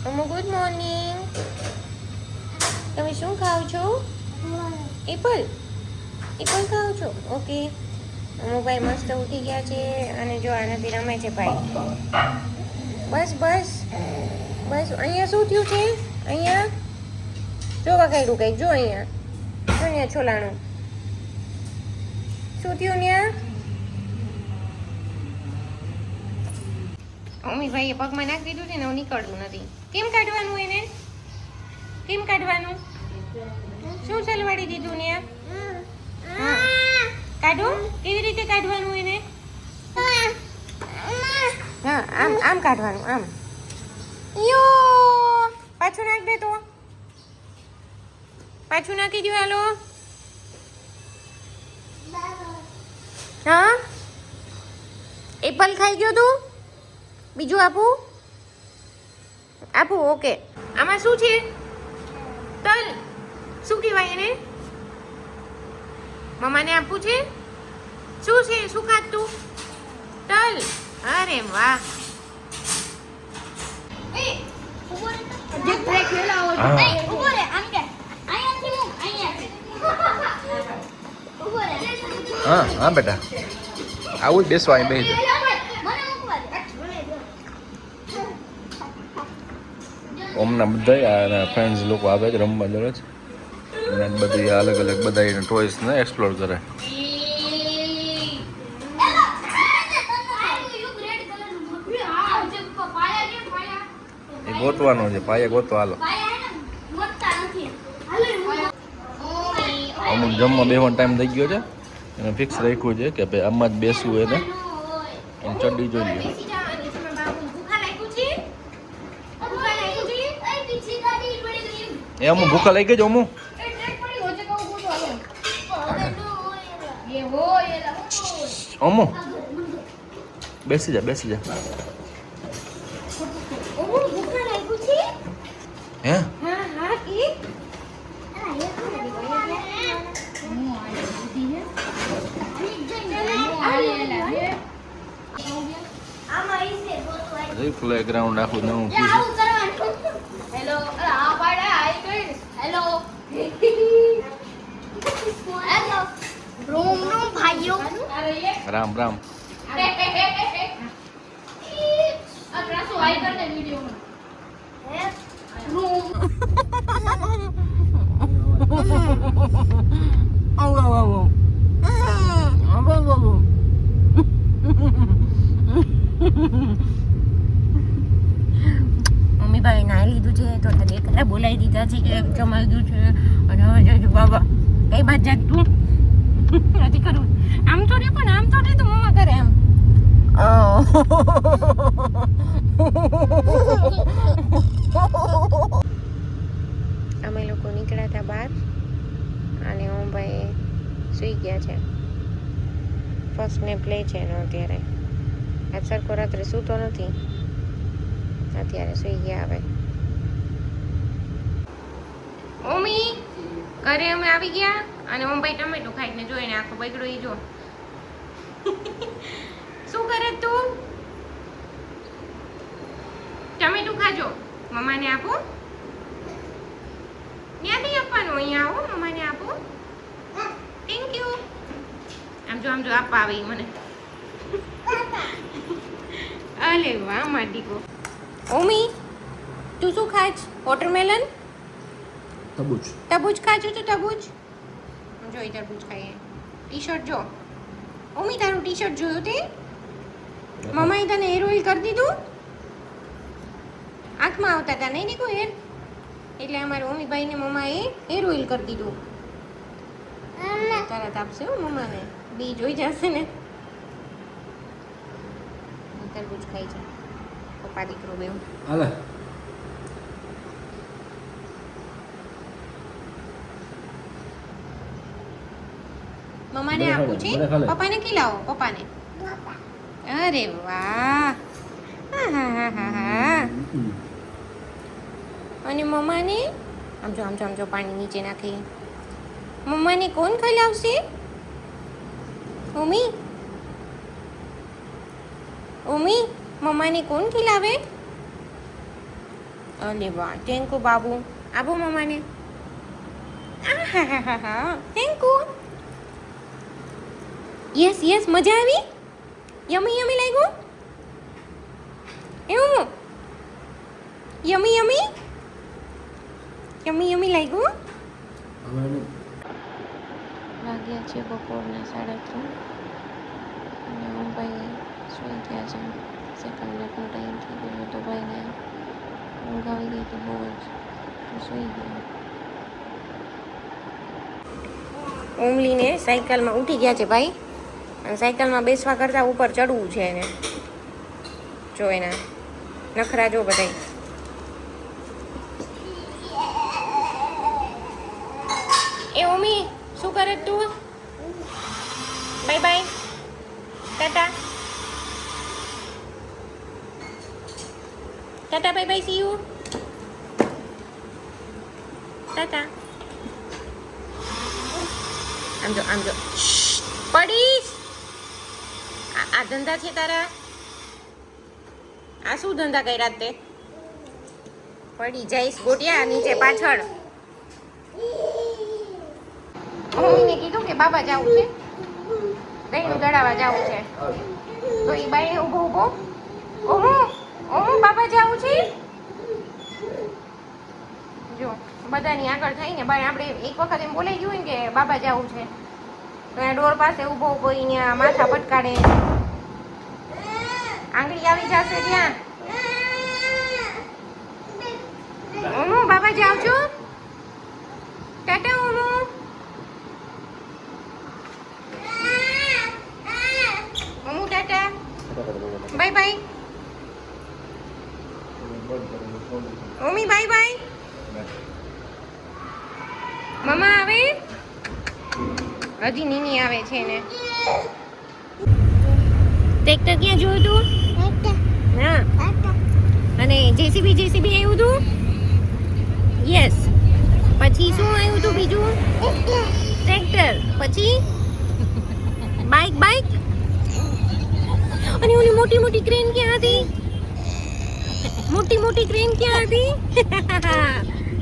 અમુ good morning. તમે શું ખાવ છો? એપલ. એપલ ખાવ છો? ઓકે. અમુભાઈ મસ્ત ઉઠી ગયા છે અને જો આનાથી રમે છે ભાઈ. બસ બસ બસ. અહીંયા શું થયું છે? અહીંયા જો વગાડ્યું કંઈક. જો અહીંયા જો અહીંયા છોલાણું શું થયું ત્યાં? અમીભાઈએ પગમાં નાખી દીધું છે ને હું નીકળતું નથી. કેમ કાઢવાનું એને? કેમ કાઢવાનું? શું ચલવાડી દીધું ને? હા કાઢો. કેવી રીતે કાઢવાનું એને? હા આમ આમ કાઢવાનું. આમ યો પાછું નાખ દે તો. પાછું નાખી દો. હાલો. હા એપલ ખાઈ ગયો તું? બીજું આપું? આપું. ઓકે. આમાં શું છે? તલ. શું કહેવાય એને? મમ્માને આપવું છે? શું છે? શું ખાતું? તલ. અરે વાહ. હા હા બેટા આવું જ બેસવા અહીં બેસી ઓમના બધા ફ્રેન્ડ્સ લોકો આવે છે રમવા દરરોજ અને બધી અલગ અલગ બધા એને ટોયસને એક્સપ્લોર કરે. એ ગોતવાનો છે પાયે ગોતો. હાલો અમુક જમવા બેસવાનો ટાઈમ થઈ ગયો છે એને ફિક્સ રાખ્યું છે કે ભાઈ આમાં જ બેસવું એને ચડ્ડી જોઈએ. એ અમુ ભૂખા લઈ ગઈ અમુ અમુ બેસી જા બેસી જા. હે પ્લે ગ્રાઉન્ડ આખું નવું હેલો આ પાડા આઈ ગઈ. હેલો હેલો રૂમ રૂમ ભાઈઓ. રામ રામ. આ ત્રાસો આઈ કરને વિડિયોમાં રૂમ આવ આવ આવ આવ આવ. મમ્મીભાઈ નાહી લીધું છે તો દેખાડા બોલાવી દીધા છે કે જમાઈ ગયું છે અને હવે જજો બાબા કઈ બાદ જાગતું નથી કરવું. આમ તો નહીં પણ આમ તો નહીં તો મમ્મા કરે એમ. અમે લોકો નીકળ્યા હતા બહાર અને ભાઈ સૂઈ ગયા છે. ફર્સ્ટ ને પ્લે છે એનો અત્યારે. આજ સરખો રાત્રે સૂતો નથી, અત્યારે સૂઈ ગયા. હવે ઓમી ઘરે અમે આવી ગયા અને ભાઈ ટમેટું ખાઈને જોઈને આખો બગડો. ઈ જો શું કરે તું? ટમેટું ખાજો. મમ્માને આપો. ત્યાંથી આપવાનું. અહીંયા આવો મમ્માને આપો. Thank you. આમ જો આપવા આવી મને. અલે વાહ મારી દીકો. ઓમી તું શું ખાચ? વોટરમેલન? તબૂચ. તરબૂચ ખાજો તો તરબૂચ. જો ઈ તરબૂચ ખાઈએ. ટી શર્ટ જો. ઓમી તારું ટી શર્ટ જોયું તે? મમ્માએ તને હેર ઓઇલ કરી દીધું? આંખમાં આવતા હતા નહીં નીકળું હેર, એટલે અમારે ઓમીભાઈ ને મમ્માએ હેર ઓઇલ કરી દીધું. તરત આપશે હો મમ્માને, બી જોઈ જશે ને. તરબૂચ ખાઈ છે પપ્પા દીકરો બેવ. હાલે મમ્માને આપું છે, પપ્પાને ખીલાવો. પપ્પાને. અરે વાહ. અને મમ્માને આમ જો પાણી નીચે નાખી. મમ્માને કોણ ખવડાવશે? ઉમી ઉમી મમ્માને કોણ ખિલાવે? અરે વાહ ટેન્કુ બાબુ આપો મમ્માને ટેન્કુ યસ યસ મજા આવી યમી યમી લાગ્યું એવું યમી યમી યમી યમી લાગ્યું વાગ્યા છે બપોરના 3:30 અને હું ભાઈ સુઈ ગયા છે સેકન્ડ લેપનો ટાઈમ થઈ ગયો તો ભાઈને ઊંઘ આવી ગઈ તો બહુ જ તો સુઈ ગયા ઓમલીને સાયકલમાં ઉઠી ગયા છે ભાઈ અને સાયકલમાં બેસવા કરતાં ઉપર ચડવું છે એને જો એના નખરા જો બધાય એ ઓમી શું કરે તું bye bye Tata Tata bye bye see you tata આમ જો પડીશ આ ધંધા છે તારા આ શું ધંધા કર્યા તે પડી જઈશ ગોટિયા નીચે પાછળ મમ્મીને કીધું કે બાબા જાવું છે દહીંનું દળાવા જાવું છે તો એ બાઈ ઊભો ઓહો બાબા જાવું છે જો બધાની આગળ થઈને બાય આપણે એક વખત એમ બોલાઈ ગયું ને કે બાબા જાવું છે તો એ ડોર પાસે ઊભો અહીંયા માથા પટકાડે આંગળી આવી જશે ત્યાં ઓમો બાબા જાવ છો ટાટા ઓમો ઓમો ટાટા બાય બાય ઓમી બાય બાય મમ્મા આવે હજી નીની આવે છે ને ટ્રેક્ટર ક્યાં જોયું તું હા અને જેસીબી આવ્યું તું યસ પછી શું આવ્યું તું બીજું ટ્રેક્ટર પછી બાઇક અને ઓલી મોટી ક્રેન ક્યાં હતી મોટી ક્રેન ક્યાં હતી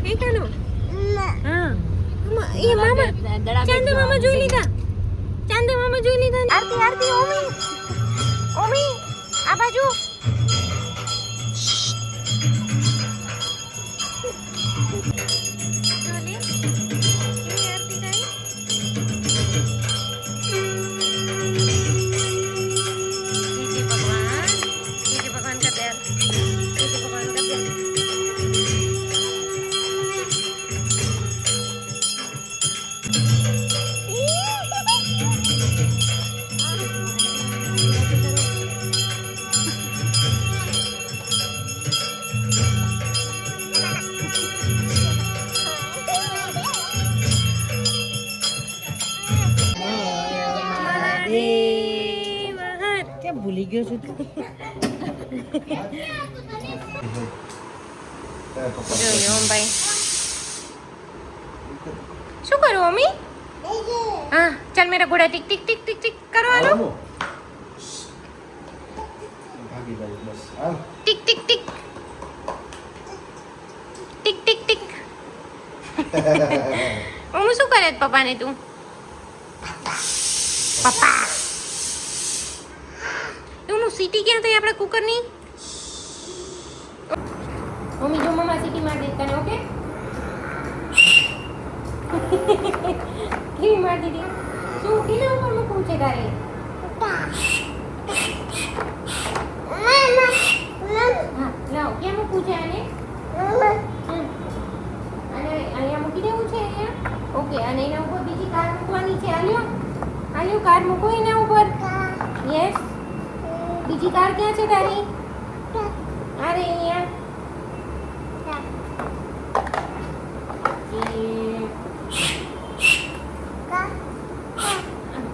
એ કાનો હા એ મામા ચાંદા મામા જોઈ લીધા આરતી ઓમી આ બાજુ ભૂલી ગયો છું તું જોયો ભાઈ શું કરું મમ્મી હા ચાલ મેરા ઘોડા ટીક ટીક ટીક ટીક ટીક કરો હાલો ટીક ટીક ટીક ટીક ટીક ટીક હું શું કરે પપ્પાને તું પપ્પા સીટી ક્યાં થઈ આપણા કુકરની મમ્મી જો મમ્મા સીટી માર દે તને ઓકે કેવી માર દીધી શું કેના ઉપર મૂકવું છે તારે હા લાવ ક્યાં મૂકવું છે આને અને અહીંયા મૂકી દેવું છે અહીંયા ઓકે અને એના ઉપર બીજી કાર મૂકવાની છે આલ્યો કાર મૂકો એના ઉપર યસ બીજી કાર ક્યાં છે તારી અરે અહીંયા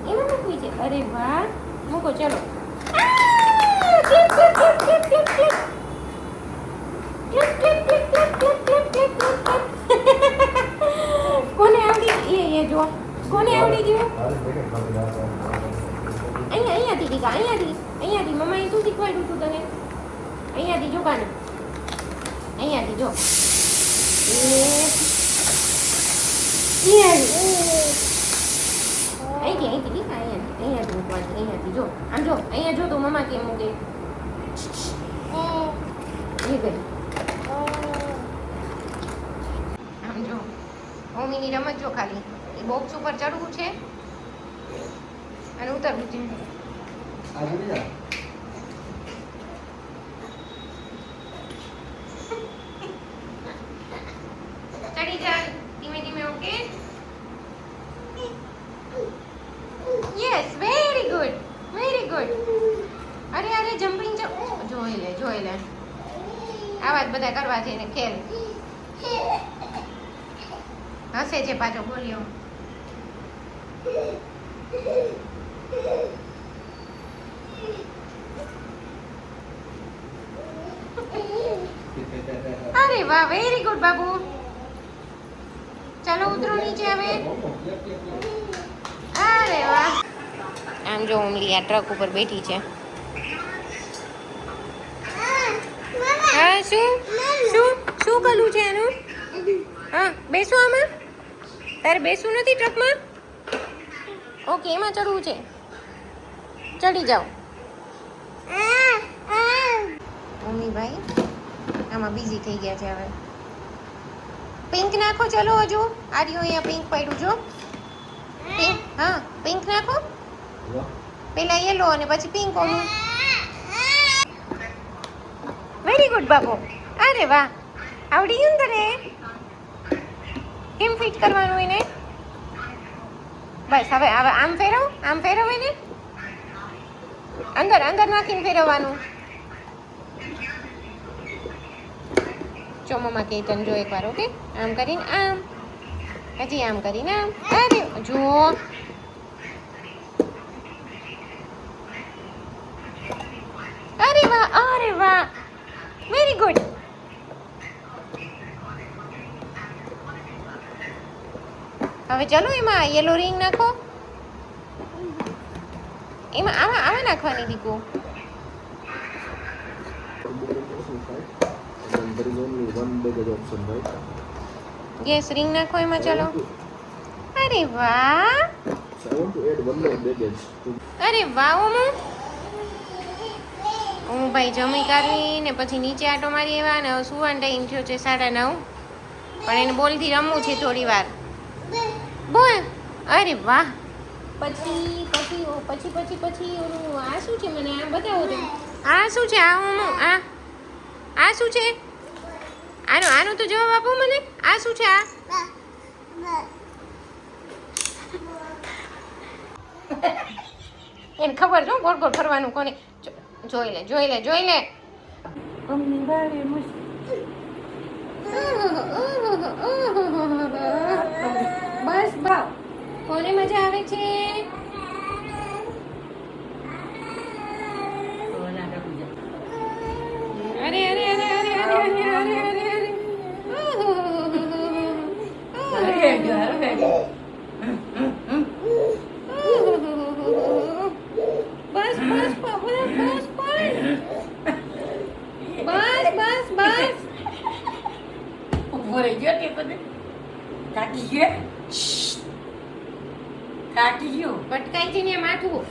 એમાં મૂકવી છે અરે વાહ મૂકો ચલો કોને આવડી એ જો કોને આવડી ગયું અહીંયાથી દીકા અહીંયાથી મમ્માએ શું શીખવાડ્યું હતું તને અહીંયાથી જો કાને અહીંયાથી જો અહીંયાથી મૂકવાની અહીંયાથી જો આમ જો અહીંયા જો તો મમ્મા કેમ મૂકે એ ગઈ આમ જો મમ્મીની રમત જો ખાલી એ બોક્સ ઉપર ચડવું છે અને ઉતરવું છે ચડી જા ધીમે ધીમે ઓકે યસ વેરી ગુડ અરે અરે જમ્પિંગ જોઈ લે આવા જ બધા કરવા છે ને ખેલ હસે છે પાછો બોલ્યો અરે વાહ વેરી ગુડ બાબુ ચાલો ઉતરો નીચે હવે અરે વાહ આમ જો ઉમલી આ ટ્રક ઉપર બેઠી છે હા શું કલું છે એનું હા બેસું આમાં તારે બેસવું નથી ટ્રકમાં ઓકે એમાં ચડવું છે ચડી જાઓ મમ્મીભાઈ આમાં બિઝી થઈ ગયા છે હવે પિંક નાખો ચલો હજુ આર્યો અહીંયા પિંક પડ્યું જો પિંક હા પિંક નાખો પેલા યેલો અને પછી પિંક ઓલું વેરી ગુડ બાબુ અરે વાહ આવડી ગયું ને તને કેમ ફિટ કરવાનું એને બસ હવે આમ ફેરવ એને અંદર નાખીને ફેરવવાનું ચો મમ્મા કે તને જો એકવાર ઓકે આમ કરીને આમ હજી આમ કરીને આમ અરે જો અરે વાહ વેરી ગુડ હવે ચલો એમાં યેલો રિંગ નાખો એમાં આમાં નાખવાની દીકુ There is only one baggage option, right? Yes ring નાખો એમાં ચલો અરે વાહ So I want to add one more baggage. અરે વાહ ઓમો હું ભાઈ જમી કાઢીને પછી નીચે આટો મારી આવ્યા ને હવે સુવાનો ટાઈમ થયો છે 9:30 પણ એને બોલથી રમવું છે થોડી વાર બોલ અરે વાહ પછી ઓલું આ શું છે મને આ બતાવો તો આ શું છે આ ઓમો આ શું છે આનો તો જવાબ આપો મને આ શું છે આ એને ખબર જો ગોળ ગોળ ફરવાનું કોને જોઈ લે બસ ભાવ કોને મજા આવે છે અરે બસ ઉભો રહી ગયો તે બધે થાકી ગયો પટકાઈ છે ને માથું